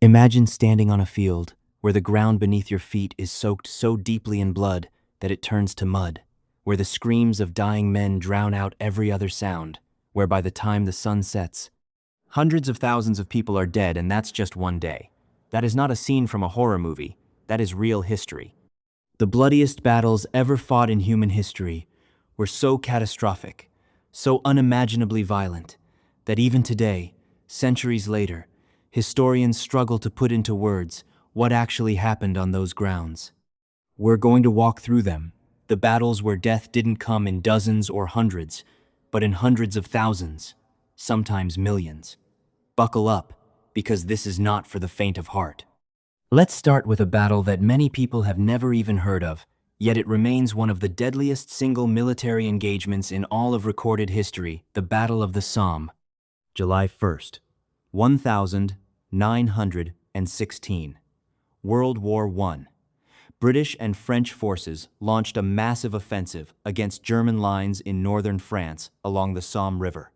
Imagine standing on a field where the ground beneath your feet is soaked so deeply in blood that it turns to mud, where the screams of dying men drown out every other sound, where by the time the sun sets, hundreds of thousands of people are dead, and that's just one day. That is not a scene from a horror movie. That is real history. The bloodiest battles ever fought in human history were so catastrophic, so unimaginably violent, that even today, centuries later, historians struggle to put into words what actually happened on those grounds. We're going to walk through them, the battles where death didn't come in dozens or hundreds, but in hundreds of thousands, sometimes millions. Buckle up, because this is not for the faint of heart. Let's start with a battle that many people have never even heard of, yet it remains one of the deadliest single military engagements in all of recorded history, the Battle of the Somme. July 1st, 1916. World War I. British and French forces launched a massive offensive against German lines in northern France along the Somme River.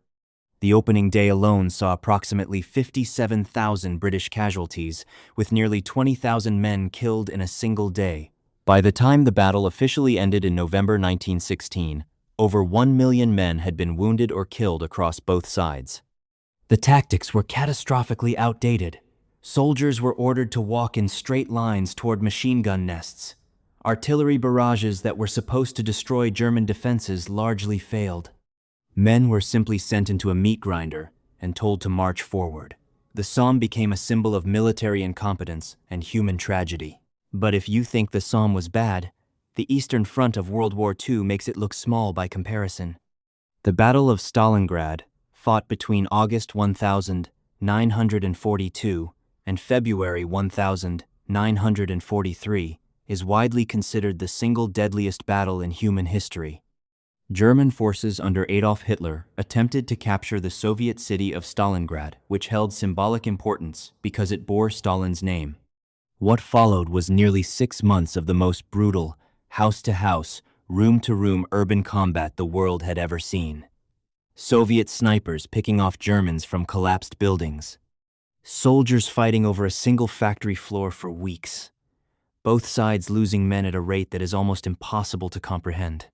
The opening day alone saw approximately 57,000 British casualties, with nearly 20,000 men killed in a single day. By the time the battle officially ended in November 1916, over 1 million men had been wounded or killed across both sides. The tactics were catastrophically outdated. Soldiers were ordered to walk in straight lines toward machine gun nests. Artillery barrages that were supposed to destroy German defenses largely failed. Men were simply sent into a meat grinder and told to march forward. The Somme became a symbol of military incompetence and human tragedy. But if you think the Somme was bad, the Eastern Front of World War II makes it look small by comparison. The Battle of Stalingrad, fought between August 1942 and February 1943, is widely considered the single deadliest battle in human history. German forces under Adolf Hitler attempted to capture the Soviet city of Stalingrad, which held symbolic importance because it bore Stalin's name. What followed was nearly 6 months of the most brutal, house-to-house, room-to-room urban combat the world had ever seen. Soviet snipers picking off Germans from collapsed buildings. Soldiers fighting over a single factory floor for weeks. Both sides losing men at a rate that is almost impossible to comprehend.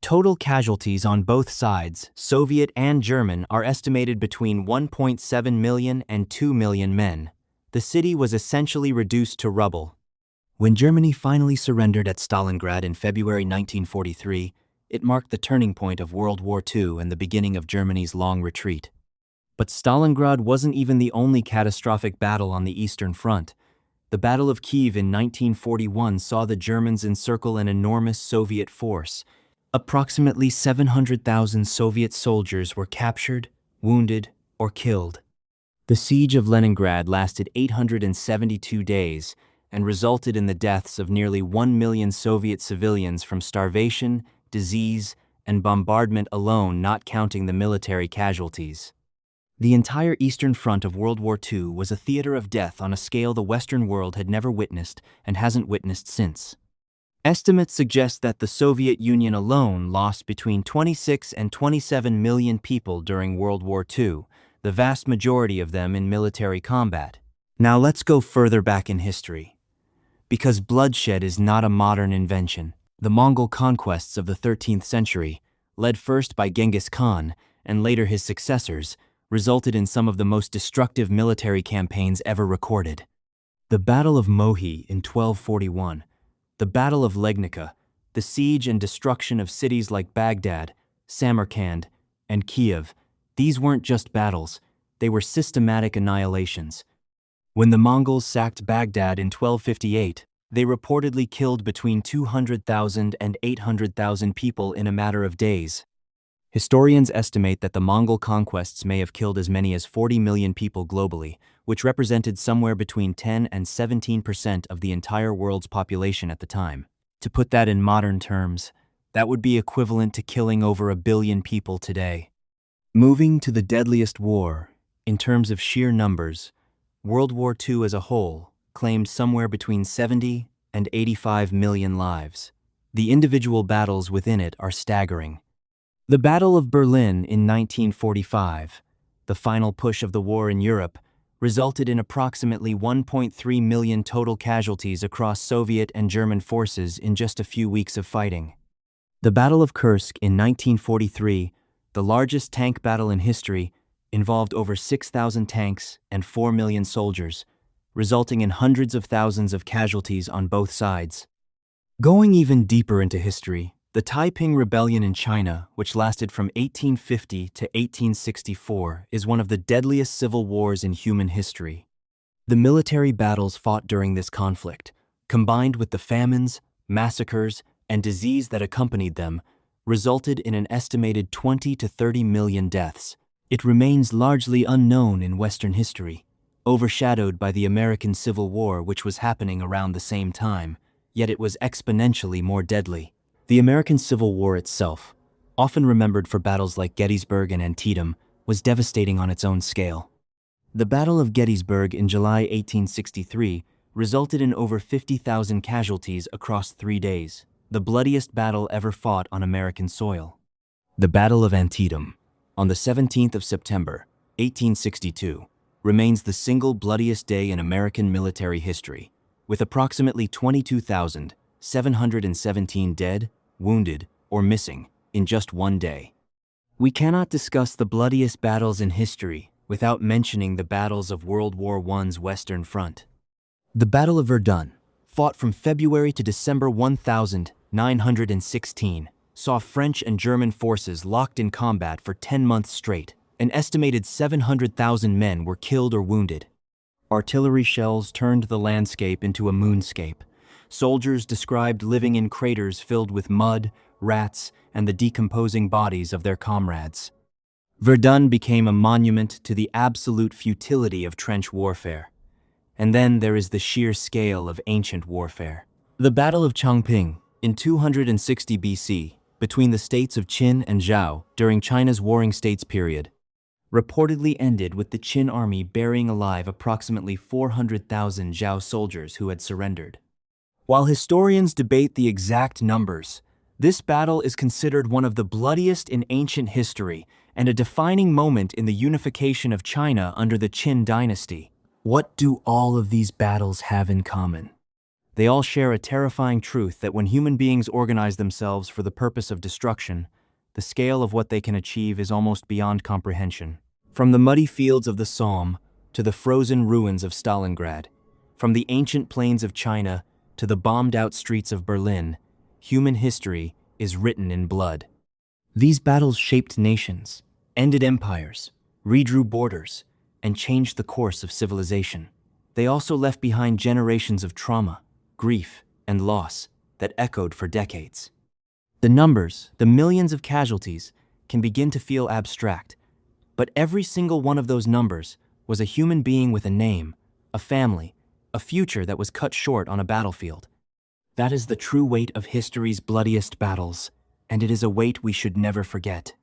Total casualties on both sides, Soviet and German, are estimated between 1.7 million and 2 million men. The city was essentially reduced to rubble. When Germany finally surrendered at Stalingrad in February 1943, it marked the turning point of World War II and the beginning of Germany's long retreat. But Stalingrad wasn't even the only catastrophic battle on the Eastern Front. The Battle of Kiev in 1941 saw the Germans encircle an enormous Soviet force. Approximately 700,000 Soviet soldiers were captured, wounded, or killed. The siege of Leningrad lasted 872 days and resulted in the deaths of nearly 1 million Soviet civilians from starvation, disease, and bombardment alone, not counting the military casualties. The entire Eastern Front of World War II was a theater of death on a scale the Western world had never witnessed and hasn't witnessed since. Estimates suggest that the Soviet Union alone lost between 26 and 27 million people during World War II, the vast majority of them in military combat. Now let's go further back in history. Because bloodshed is not a modern invention, the Mongol conquests of the 13th century, led first by Genghis Khan and later his successors, resulted in some of the most destructive military campaigns ever recorded. The Battle of Mohi in 1241, the Battle of Legnica, the siege and destruction of cities like Baghdad, Samarkand, and Kiev, these weren't just battles, they were systematic annihilations. When the Mongols sacked Baghdad in 1258, they reportedly killed between 200,000 and 800,000 people in a matter of days. Historians estimate that the Mongol conquests may have killed as many as 40 million people globally, which represented somewhere between 10 and 17% of the entire world's population at the time. To put that in modern terms, that would be equivalent to killing over 1 billion people today. Moving to the deadliest war, in terms of sheer numbers, World War II as a whole claimed somewhere between 70 and 85 million lives. The individual battles within it are staggering. The Battle of Berlin in 1945, the final push of the war in Europe, resulted in approximately 1.3 million total casualties across Soviet and German forces in just a few weeks of fighting. The Battle of Kursk in 1943, the largest tank battle in history, involved over 6,000 tanks and 4 million soldiers, resulting in hundreds of thousands of casualties on both sides. Going even deeper into history, the Taiping Rebellion in China, which lasted from 1850 to 1864, is one of the deadliest civil wars in human history. The military battles fought during this conflict, combined with the famines, massacres, and disease that accompanied them, resulted in an estimated 20 to 30 million deaths. It remains largely unknown in Western history, overshadowed by the American Civil War, which was happening around the same time, yet it was exponentially more deadly. The American Civil War itself, often remembered for battles like Gettysburg and Antietam, was devastating on its own scale. The Battle of Gettysburg in July 1863 resulted in over 50,000 casualties across 3 days, the bloodiest battle ever fought on American soil. The Battle of Antietam, on the 17th of September, 1862, remains the single bloodiest day in American military history, with approximately 22,717 dead, wounded, or missing in just one day. We cannot discuss the bloodiest battles in history without mentioning the battles of World War I's Western Front. The Battle of Verdun, fought from February to December 1916, saw French and German forces locked in combat for 10 months straight. An estimated 700,000 men were killed or wounded. Artillery shells turned the landscape into a moonscape. Soldiers described living in craters filled with mud, rats, and the decomposing bodies of their comrades. Verdun became a monument to the absolute futility of trench warfare. And then there is the sheer scale of ancient warfare. The Battle of Changping, in 260 BC, between the states of Qin and Zhao during China's Warring States period, reportedly ended with the Qin army burying alive approximately 400,000 Zhao soldiers who had surrendered. While historians debate the exact numbers, this battle is considered one of the bloodiest in ancient history and a defining moment in the unification of China under the Qin dynasty. What do all of these battles have in common? They all share a terrifying truth that when human beings organize themselves for the purpose of destruction, the scale of what they can achieve is almost beyond comprehension. From the muddy fields of the Somme to the frozen ruins of Stalingrad, from the ancient plains of China to the bombed-out streets of Berlin, human history is written in blood. These battles shaped nations, ended empires, redrew borders, and changed the course of civilization. They also left behind generations of trauma, grief, and loss that echoed for decades. The numbers, the millions of casualties, can begin to feel abstract, but every single one of those numbers was a human being with a name, a family, a future that was cut short on a battlefield. That is the true weight of history's bloodiest battles, and it is a weight we should never forget.